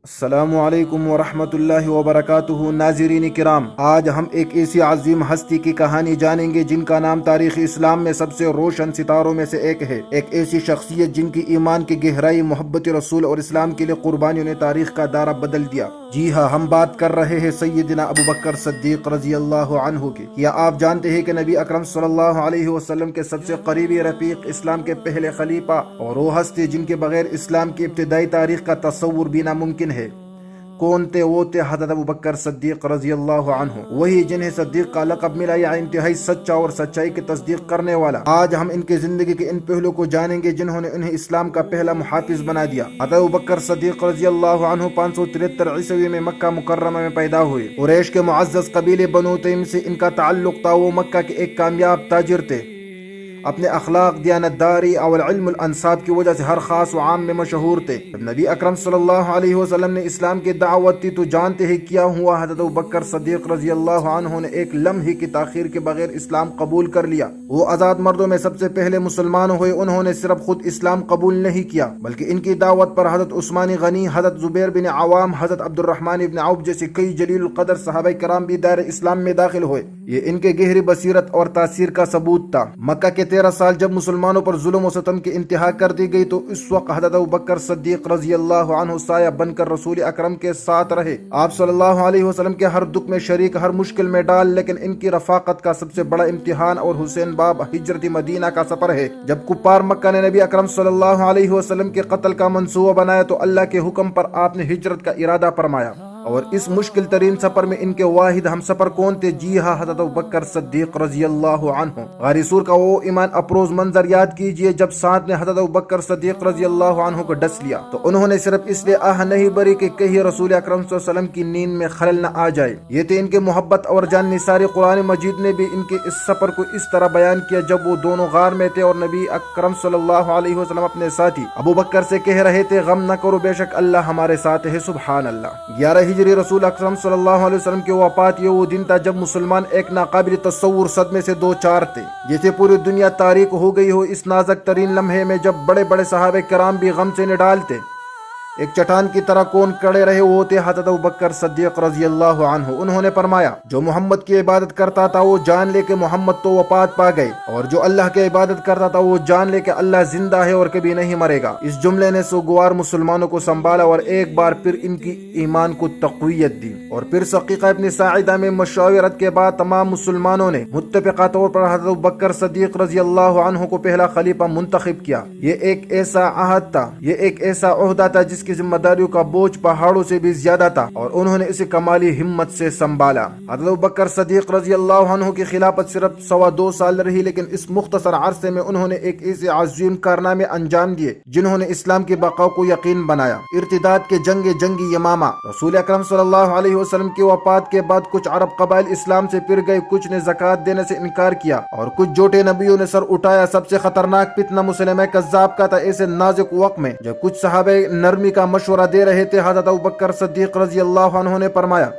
السلام علیکم ورحمۃ اللہ وبرکاتہ۔ ناظرین کرام، آج ہم ایک ایسی عظیم ہستی کی کہانی جانیں گے جن کا نام تاریخ اسلام میں سب سے روشن ستاروں میں سے ایک ہے۔ ایک ایسی شخصیت جن کی ایمان کی گہرائی، محبت رسول اور اسلام کے لیے قربانیوں نے تاریخ کا دائرہ بدل دیا۔ جی ہاں، ہم بات کر رہے ہیں سیدنا ابو بکر صدیق رضی اللہ عنہ کی۔ کیا آپ جانتے ہیں کہ نبی اکرم صلی اللہ علیہ وسلم کے سب سے قریبی رفیق، اسلام کے پہلے خلیفہ اور وہ ہستی جن کے بغیر اسلام کی ابتدائی تاریخ کا تصور بھی ناممکن ہے؟ کون تھے؟ وہ تھے حضرت ابو بکر صدیق رضی اللہ عنہ، وہی جنہیں صدیق کا لقب ملا، یا انتہائی سچا اور سچائی کی تصدیق کرنے والا۔ آج ہم ان کی زندگی کے ان پہلو کو جانیں گے جنہوں نے انہیں اسلام کا پہلا محافظ بنا دیا۔ حضرت ابو بکر صدیق رضی اللہ عنہ 573 عیسوی میں مکہ مکرمہ میں پیدا ہوئے۔ قریش کے معزز قبیلے بنو تیم سے ان کا تعلق تھا۔ وہ مکہ کے ایک کامیاب تاجر تھے۔ اپنے اخلاق، دیانتداری اور علم الانصاب کی وجہ سے ہر خاص و عام میں مشہور تھے۔ جب نبی اکرم صلی اللہ علیہ وسلم نے اسلام کی دعوت دی تو جانتے ہیں کیا ہوا؟ حضرت ابوبکر صدیق رضی اللہ عنہ نے ایک لمحے کی تاخیر کے بغیر اسلام قبول کر لیا۔ وہ آزاد مردوں میں سب سے پہلے مسلمان ہوئے۔ انہوں نے صرف خود اسلام قبول نہیں کیا بلکہ ان کی دعوت پر حضرت عثمان غنی، حضرت زبیر بن عوام، حضرت عبد الرحمن بن عوف جیسے کئی جلیل القدر صحابہ کرام بھی دائرہ اسلام میں داخل ہوئے۔ یہ ان کے گہری بصیرت اور تاثیر کا ثبوت تھا۔ مکہ کے 13 سال جب مسلمانوں پر ظلم و ستم کی انتہا کر دی گئی تو اس وقت حضرت ابوبکر صدیق رضی اللہ عنہ سایہ بن کر رسول اکرم کے ساتھ رہے۔ آپ صلی اللہ علیہ وسلم کے ہر دکھ میں شریک، ہر مشکل میں ڈال، لیکن ان کی رفاقت کا سب سے بڑا امتحان اور حسین باب ہجرت مدینہ کا سفر ہے۔ جب کفار مکہ نے نبی اکرم صلی اللہ علیہ وسلم کے قتل کا منصوبہ بنایا تو اللہ کے حکم پر آپ نے ہجرت کا ارادہ فرمایا، اور اس مشکل ترین سفر میں ان کے واحد ہم سفر کون تھے؟ جی ہاں، حضرت ابوبکر صدیق رضی اللہ عنہ۔ غار سور کا وہ ایمان افروز منظر یاد کیجئے جب ساتھ نے حضرت ابوبکر صدیق رضی اللہ عنہ کو ڈس لیا تو انہوں نے صرف اس لیے آہ نہیں بری کہ کہیں رسول اکرم صلی اللہ علیہ وسلم کی نیند میں خلل نہ آ جائے۔ یہ تھے ان کے محبت اور جان نثاری۔ قرآن مجید نے بھی ان کے اس سفر کو اس طرح بیان کیا جب وہ دونوں غار میں تھے اور نبی اکرم صلی اللہ علیہ وسلم اپنے ساتھی ابوبکر سے کہہ رہے تھے، غم نہ کرو، بے شک اللہ ہمارے ساتھ ہے۔ سبحان اللہ۔ 11 ہجری رسول اکرم صلی اللہ علیہ وسلم کی وفات یہ وہ دن تھا جب مسلمان ایک ناقابل تصور صدمے سے دو چار تھے، جیسے پوری دنیا تاریک ہو گئی ہو۔ اس نازک ترین لمحے میں جب بڑے بڑے صحابہ کرام بھی غم سے نڈالتے، ایک چٹان کی طرح کون کھڑے رہے، وہ تھے حضرت ابوبکر صدیق رضی اللہ عنہ۔ انہوں نے فرمایا، جو محمد کی عبادت کرتا تھا وہ جان لے کہ محمد تو وفات پا گئے، اور جو اللہ کی عبادت کرتا تھا وہ جان لے کہ اللہ زندہ ہے اور کبھی نہیں مرے گا۔ اس جملے نے سوگوار مسلمانوں کو سنبھالا اور ایک بار پھر ان کی ایمان کو تقویت دی۔ اور پھر شقیقہ ابن ساعدہ میں مشاورت کے بعد تمام مسلمانوں نے متفقہ طور پر حضرت ابوبکر صدیق رضی اللہ عنہ کو پہلا خلیفہ منتخب کیا۔ یہ ایک ایسا عہد تھا، یہ ایک ایسا عہدہ تھا جس کی ذمہ داریوں کا بوجھ پہاڑوں سے بھی زیادہ تھا، اور انہوں نے اسے کمالی ہمت سے سنبھالا۔ حضرت ابوبکر صدیق رضی اللہ عنہ کی خلافت صرف 2.25 سال رہی، لیکن اس مختصر عرصے میں انہوں نے ایک ایسے عظیم کارنامے انجام دیے جنہوں نے اسلام کی بقا کو یقین بنایا۔ ارتداد کے جنگی یمامہ۔ رسول اکرم صلی اللہ علیہ وسلم کی وفات کے بعد کچھ عرب قبائل اسلام سے پھر گئے، کچھ نے زکوٰۃ دینے سے انکار کیا اور کچھ جھوٹے نبیوں نے سر اٹھایا۔ سب سے خطرناک فتنہ مسلمہ کذاب کا تھا۔ ایسے نازک وقت میں جب کچھ صحابہ نرمی کا مشورہ دے رہے تھے، حضرت ابوبکر صدیق رضی اللہ عنہ نے فرمایا،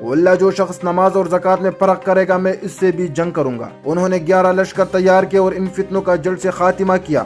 واللہ جو شخص نماز اور زکوٰۃ میں فرق کرے گا میں اس سے بھی جنگ کروں گا۔ انہوں نے 11 لشکر تیار کیے اور ان فتنوں کا جلد سے خاتمہ کیا۔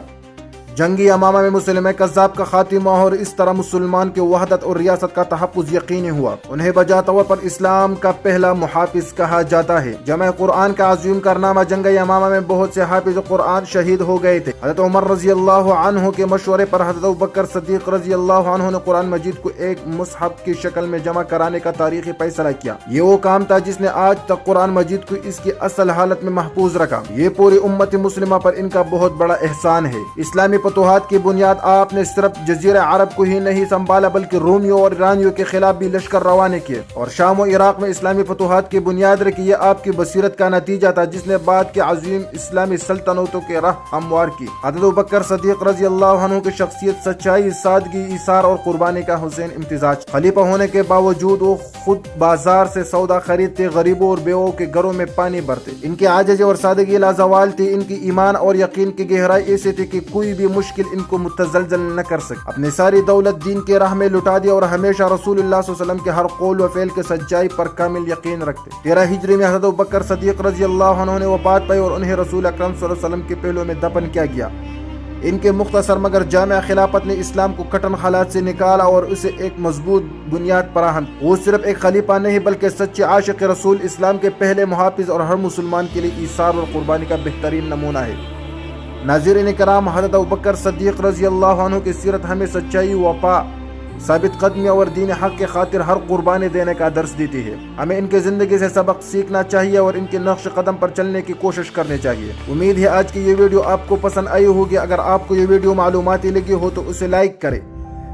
جنگی امامہ میں مسلمہ کذاب کا خاتمہ، اور اس طرح مسلمان کی وحدت اور ریاست کا تحفظ یقینی ہوا۔ انہیں بجا طور پر اسلام کا پہلا محافظ کہا جاتا ہے۔ جمع قرآن کا عظیم کارنامہ۔ جنگ یمامہ میں بہت سے حافظ قرآن شہید ہو گئے تھے۔ حضرت عمر رضی اللہ عنہ کے مشورے پر حضرت ابوبکر صدیق رضی اللہ عنہ نے قرآن مجید کو ایک مصحف کی شکل میں جمع کرانے کا تاریخی فیصلہ کیا۔ یہ وہ کام تھا جس نے آج تک قرآن مجید کو اس کی اصل حالت میں محفوظ رکھا۔ یہ پوری امت مسلمہ پر ان کا بہت بڑا احسان ہے۔ اسلامی فتوحات کی بنیاد آپ نے صرف جزیرہ عرب کو ہی نہیں سنبھالا بلکہ رومیوں اور ایرانیوں کے خلاف بھی لشکر روانہ کیے اور شام و عراق میں اسلامی فتوحات کی بنیاد رکھی۔ یہ آپ کی بصیرت کا نتیجہ تھا جس نے بعد کے عظیم اسلامی سلطنتوں کے راہ ہموار کی۔ حضرت ابوبکر صدیق رضی اللہ عنہ کی شخصیت سچائی، سادگی، ایثار اور قربانی کا حسین امتزاج۔ خلیفہ ہونے کے باوجود وہ خود بازار سے سودا خریدتے، غریبوں اور بیووں کے گھروں میں پانی بھرتے۔ ان کے عاجزی اور سادگی لازوال تھی۔ ان کی ایمان اور یقین کی گہرائی ایسی تھی کہ کوئی بھی مشکل ان کو متزلزل نہ کر سکے۔ اپنی ساری دولت دین کے راہ میں لٹا دی اور ہمیشہ رسول اللہ صلی اللہ علیہ وسلم کے ہر قول و فعل کے سچائی پر کامل یقین رکھتے۔ 13 ہجری میں حضرت ابوبکر صدیق رضی اللہ عنہ نے وفات پائی اور انہیں رسول اکرم صلی اللہ علیہ وسلم کے پہلو میں دفن کیا گیا۔ ان کے مختصر مگر جامع خلافت نے اسلام کو کٹن حالات سے نکالا اور اسے ایک مضبوط بنیاد فراہم کی۔ وہ صرف ایک خلیفہ نہیں بلکہ سچے عاشق رسول، اسلام کے پہلے محافظ اور ہر مسلمان کے لیے ایثار اور قربانی کا بہترین نمونہ ہے۔ ناظرین کرام، حضرت ابوبکر صدیق رضی اللہ عنہ کی سیرت ہمیں سچائی، وفا، ثابت قدمی اور دین حق کے خاطر ہر قربانی دینے کا درس دیتی ہے۔ ہمیں ان کی زندگی سے سبق سیکھنا چاہیے اور ان کے نقش قدم پر چلنے کی کوشش کرنی چاہیے۔ امید ہے آج کی یہ ویڈیو آپ کو پسند آئی ہوگی۔ اگر آپ کو یہ ویڈیو معلوماتی لگی ہو تو اسے لائک کریں،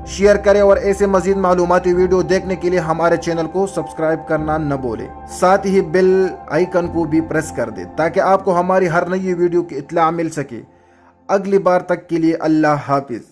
شیئر کریں اور ایسے مزید معلوماتی ویڈیو دیکھنے کے لیے ہمارے چینل کو سبسکرائب کرنا نہ بھولیں۔ ساتھ ہی بیل آئیکن کو بھی پریس کر دیں تاکہ آپ کو ہماری ہر نئی ویڈیو کی اطلاع مل سکے۔ اگلی بار تک کے لیے اللہ حافظ۔